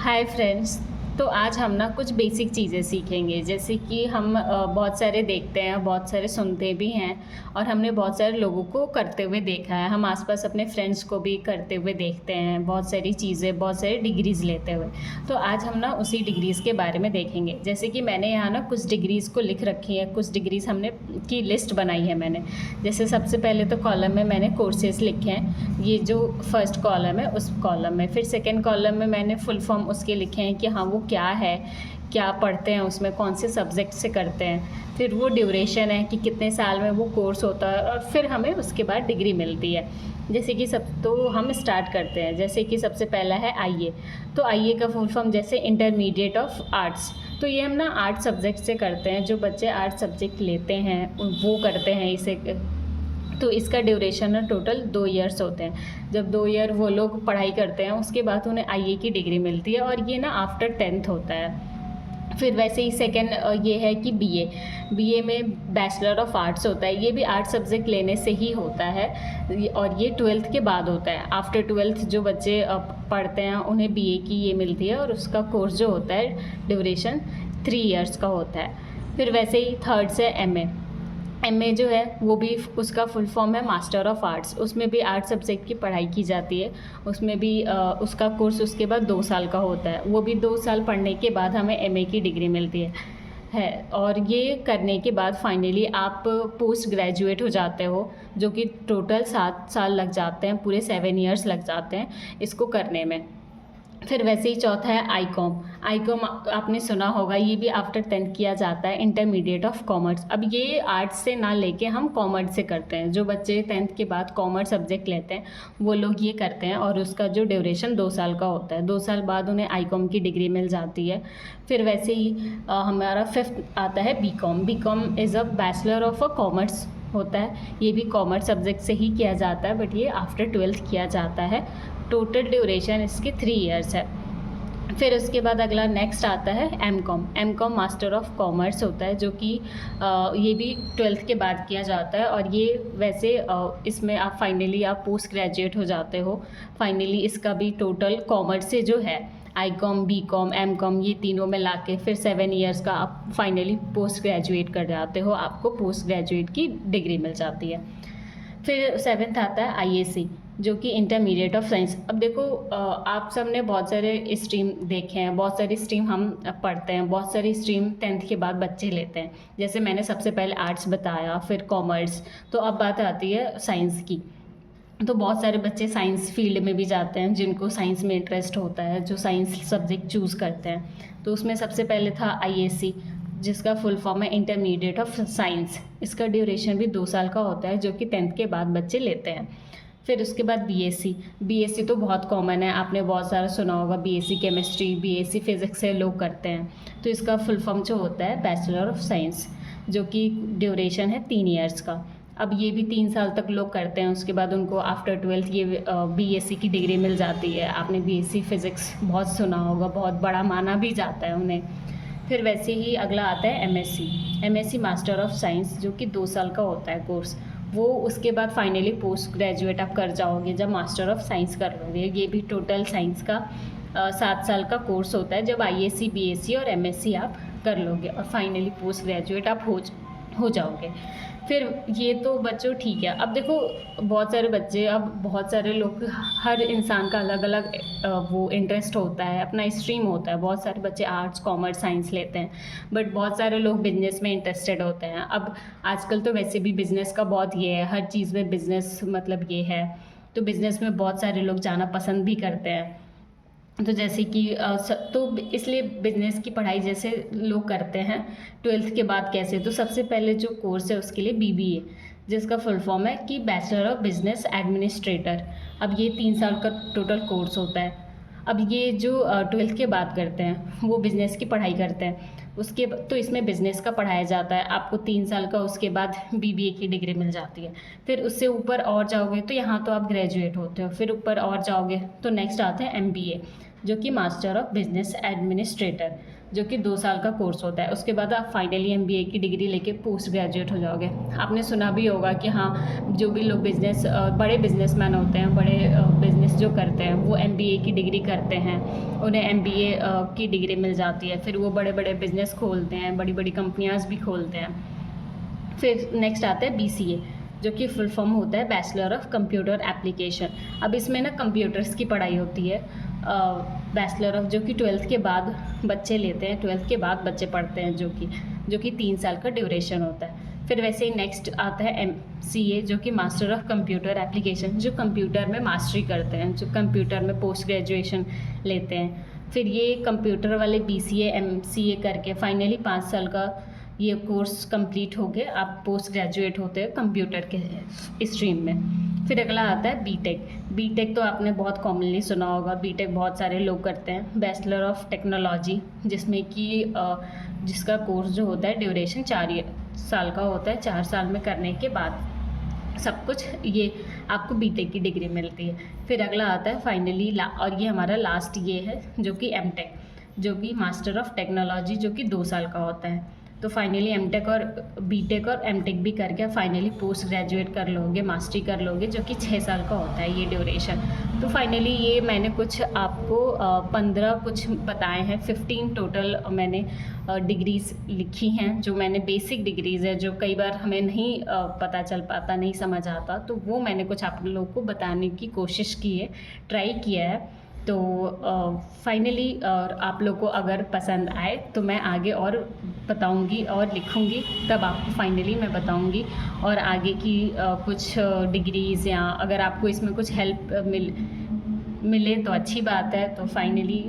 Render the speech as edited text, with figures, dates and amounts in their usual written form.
Hi friends. तो आज हम ना कुछ बेसिक चीज़ें सीखेंगे, जैसे कि हम बहुत सारे देखते हैं, बहुत सारे सुनते भी हैं और हमने बहुत सारे लोगों को करते हुए देखा है। हम आसपास अपने फ्रेंड्स को भी करते हुए देखते हैं, बहुत सारी चीज़ें, बहुत सारी डिग्रीज़ लेते हुए। तो आज हम ना उसी डिग्रीज़ के बारे में देखेंगे। जैसे कि मैंने यहाँ ना कुछ डिग्रीज़ को लिख रखी है, कुछ डिग्रीज़ हमने की लिस्ट बनाई है मैंने। जैसे सबसे पहले तो कॉलम में मैंने कोर्सेज़ लिखे हैं, ये जो फर्स्ट कॉलम है उस कॉलम में। फिर सेकेंड कॉलम में मैंने फुल फॉर्म उसके लिखे हैं कि हाँ वो क्या है, क्या पढ़ते हैं उसमें, कौन से सब्जेक्ट से करते हैं। फिर वो ड्यूरेशन है कि कितने साल में वो कोर्स होता है और फिर हमें उसके बाद डिग्री मिलती है। जैसे कि सब तो हम स्टार्ट करते हैं। जैसे कि सबसे पहला है आईए। तो आईए का फुल फॉर्म जैसे इंटरमीडिएट ऑफ आर्ट्स। तो ये हम ना आर्ट सब्जेक्ट से करते हैं, जो बच्चे आर्ट सब्जेक्ट लेते हैं वो करते हैं इसे। तो इसका ड्यूरेशन ना टोटल 2 ईयर्स होते हैं। जब 2 ईयर वो लोग पढ़ाई करते हैं उसके बाद उन्हें आईए की डिग्री मिलती है और ये ना आफ्टर 10th होता है। फिर वैसे ही सेकेंड ये है कि बीए में बैचलर ऑफ आर्ट्स होता है। ये भी आर्ट सब्जेक्ट लेने से ही होता है और ये 12th के बाद होता है। आफ्टर 12th जो बच्चे पढ़ते हैं उन्हें बीए की ये मिलती है और उसका कोर्स जो होता है ड्यूरेशन 3 ईयर्स का होता है। फिर वैसे ही थर्ड से एमए जो है वो भी उसका फुल फॉर्म है मास्टर ऑफ आर्ट्स। उसमें भी आर्ट सब्जेक्ट की पढ़ाई की जाती है। उसमें भी उसका कोर्स उसके बाद 2 साल का होता है। वो भी 2 साल पढ़ने के बाद हमें एमए की डिग्री मिलती है। और ये करने के बाद फाइनली आप पोस्ट ग्रेजुएट हो जाते हो, जो कि टोटल 7 साल लग जाते हैं, पूरे 7 ईयर्स लग जाते हैं इसको करने में। फिर वैसे ही चौथा है आईकॉम आपने सुना होगा, ये भी आफ्टर 10th किया जाता है, इंटरमीडिएट ऑफ कॉमर्स। अब ये आर्ट्स से ना लेके हम कॉमर्स से करते हैं। जो बच्चे 10th के बाद कॉमर्स सब्जेक्ट लेते हैं वो लोग ये करते हैं और उसका जो ड्यूरेशन 2 साल का होता है। 2 साल बाद उन्हें आईकॉम की डिग्री मिल जाती है। फिर वैसे ही हमारा 5th आता है BCom is a bachelor of a commerce होता है। ये भी कॉमर्स सब्जेक्ट से ही किया जाता है, बट ये आफ्टर 12th किया जाता है। टोटल ड्यूरेशन इसकी 3 ईयर्स है। फिर उसके बाद अगला नेक्स्ट आता है एमकॉम मास्टर ऑफ कॉमर्स होता है, जो कि ये भी 12th के बाद किया जाता है। और ये वैसे इसमें आप फाइनली आप पोस्ट ग्रेजुएट हो जाते हो। फाइनली इसका भी टोटल कॉमर्स से जो है आईकॉम, बीकॉम, एमकॉम ये तीनों में लाके फिर 7 ईयर्स का आप फाइनली पोस्ट ग्रेजुएट कर जाते हो, आपको पोस्ट ग्रेजुएट की डिग्री मिल जाती है। फिर 7th आता है आईएसी, जो कि इंटरमीडिएट ऑफ साइंस। अब देखो आप सब ने बहुत सारे स्ट्रीम देखे हैं, बहुत सारी स्ट्रीम हम पढ़ते हैं, बहुत सारी स्ट्रीम 10th के बाद बच्चे लेते हैं। जैसे मैंने सबसे पहले आर्ट्स बताया, फिर कॉमर्स। तो अब बात आती है साइंस की। तो बहुत सारे बच्चे साइंस फील्ड में भी जाते हैं, जिनको साइंस में इंटरेस्ट होता है, जो साइंस सब्जेक्ट चूज़ करते हैं। तो उसमें सबसे पहले था आईएससी, जिसका फुल फॉर्म है इंटरमीडिएट ऑफ साइंस। इसका ड्यूरेशन भी 2 साल का होता है, जो कि 10th के बाद बच्चे लेते हैं। फिर उसके बाद बीएससी तो बहुत कॉमन है, आपने बहुत सारा सुना होगा। बीएससी केमिस्ट्री, बीएससी फिज़िक्स से लोग करते हैं। तो इसका फुल फॉर्म जो होता है बैचलर ऑफ साइंस, जो कि ड्यूरेशन है 3 ईयर्स का। अब ये भी 3 साल तक लोग करते हैं। उसके बाद उनको आफ्टर 12th ये बीएससी की डिग्री मिल जाती है। आपने बीएससी फिज़िक्स बहुत सुना होगा, बहुत बड़ा माना भी जाता है उन्हें। फिर वैसे ही अगला आता है एमएससी मास्टर ऑफ साइंस, जो कि 2 साल का होता है कोर्स। वो उसके बाद फाइनली पोस्ट ग्रेजुएट आप कर जाओगे जब मास्टर ऑफ साइंस कर लोगे। ये भी टोटल साइंस का 7 साल का कोर्स होता है, जब आईएससी, बीएससी और एमएससी आप कर लोगे और फाइनली पोस्ट ग्रेजुएट आप हो जाओगे। फिर ये तो बच्चों ठीक है। अब देखो बहुत सारे बच्चे, अब बहुत सारे लोग, हर इंसान का अलग अलग वो इंटरेस्ट होता है, अपना स्ट्रीम होता है। बहुत सारे बच्चे आर्ट्स, कॉमर्स, साइंस लेते हैं, बट बहुत सारे लोग बिजनेस में इंटरेस्टेड होते हैं। अब आजकल तो वैसे भी बिज़नेस का बहुत ये है, हर चीज़ में बिज़नेस मतलब ये है। तो बिज़नेस में बहुत सारे लोग जाना पसंद भी करते हैं। तो जैसे कि तो इसलिए बिज़नेस की पढ़ाई जैसे लोग करते हैं 12th के बाद कैसे, तो सबसे पहले जो कोर्स है उसके लिए बीबीए, जिसका फुल फॉर्म है कि बैचलर ऑफ बिजनेस एडमिनिस्ट्रेटर। अब ये 3 साल का टोटल कोर्स होता है। अब ये जो 12th के बाद करते हैं वो बिज़नेस की पढ़ाई करते हैं। उसके तो इसमें बिज़नेस का पढ़ाया जाता है आपको 3 साल का। उसके बाद बीबीए की डिग्री मिल जाती है। फिर उससे ऊपर और जाओगे तो यहाँ तो आप ग्रेजुएट होते हो। फिर ऊपर और जाओगे तो नेक्स्ट आता है एमबीए, जो कि मास्टर ऑफ बिजनेस एडमिनिस्ट्रेटर, जो कि 2 साल का कोर्स होता है। उसके बाद आप फाइनली MBA की डिग्री लेके पोस्ट ग्रेजुएट हो जाओगे। आपने सुना भी होगा कि हाँ, जो भी लोग बड़े बिजनेसमैन होते हैं, बड़े बिजनेस जो करते हैं, वो MBA की डिग्री करते हैं, उन्हें MBA की डिग्री मिल जाती है, फिर वो बड़े बड़े बिजनेस खोलते हैं, बड़ी बड़ी कंपनियाँ भी खोलते हैं। फिर नेक्स्ट आता है BCA, जो कि फुल फॉर्म होता है बैचलर ऑफ कंप्यूटर एप्लीकेशन। अब इसमें ना कंप्यूटर्स की पढ़ाई होती है, बैचलर ऑफ, जो कि 12th के बाद बच्चे लेते हैं, 12th के बाद बच्चे पढ़ते हैं, जो कि 3 साल का ड्यूरेशन होता है। फिर वैसे ही नेक्स्ट आता है MCA, जो कि मास्टर ऑफ कंप्यूटर एप्लीकेशन, जो कंप्यूटर में मास्टरी करते हैं, जो कंप्यूटर में पोस्ट ग्रेजुएशन लेते हैं। फिर ये कंप्यूटर वाले BCA MCA करके फाइनली 5 साल का ये कोर्स कंप्लीट हो गया, आप पोस्ट ग्रेजुएट होते हैं कंप्यूटर के स्ट्रीम में। फिर अगला आता है बीटेक तो आपने बहुत कॉमनली सुना होगा। बीटेक बहुत सारे लोग करते हैं, बैचलर ऑफ टेक्नोलॉजी, जिसमें कि जिसका कोर्स जो होता है ड्यूरेशन 4 साल का होता है। 4 साल में करने के बाद सब कुछ ये आपको बीटेक की डिग्री मिलती है। फिर अगला आता है फाइनली और ये हमारा लास्ट ये है, जो कि एमटेक, जो कि मास्टर ऑफ टेक्नोलॉजी, जो कि 2 साल का होता है। तो फाइनली एमटेक और बीटेक और एमटेक भी करके फाइनली पोस्ट ग्रेजुएट कर लोगे, मास्टरी कर लोगे, जो कि 6 साल का होता है ये ड्यूरेशन। तो फाइनली ये मैंने कुछ आपको 15 कुछ बताए हैं, 15 टोटल मैंने डिग्रीज़ लिखी हैं, जो मैंने बेसिक डिग्रीज़ है, जो कई बार हमें नहीं पता चल पाता, नहीं समझ आता, तो वो मैंने कुछ आप लोगों को बताने की कोशिश की है, ट्राई किया है। तो फाइनली और आप लोग को अगर पसंद आए तो मैं आगे और बताऊंगी और लिखूंगी, तब आपको फाइनली मैं बताऊंगी। और आगे की कुछ डिग्रीज़ या अगर आपको इसमें कुछ हेल्प मिले तो अच्छी बात है। तो फाइनली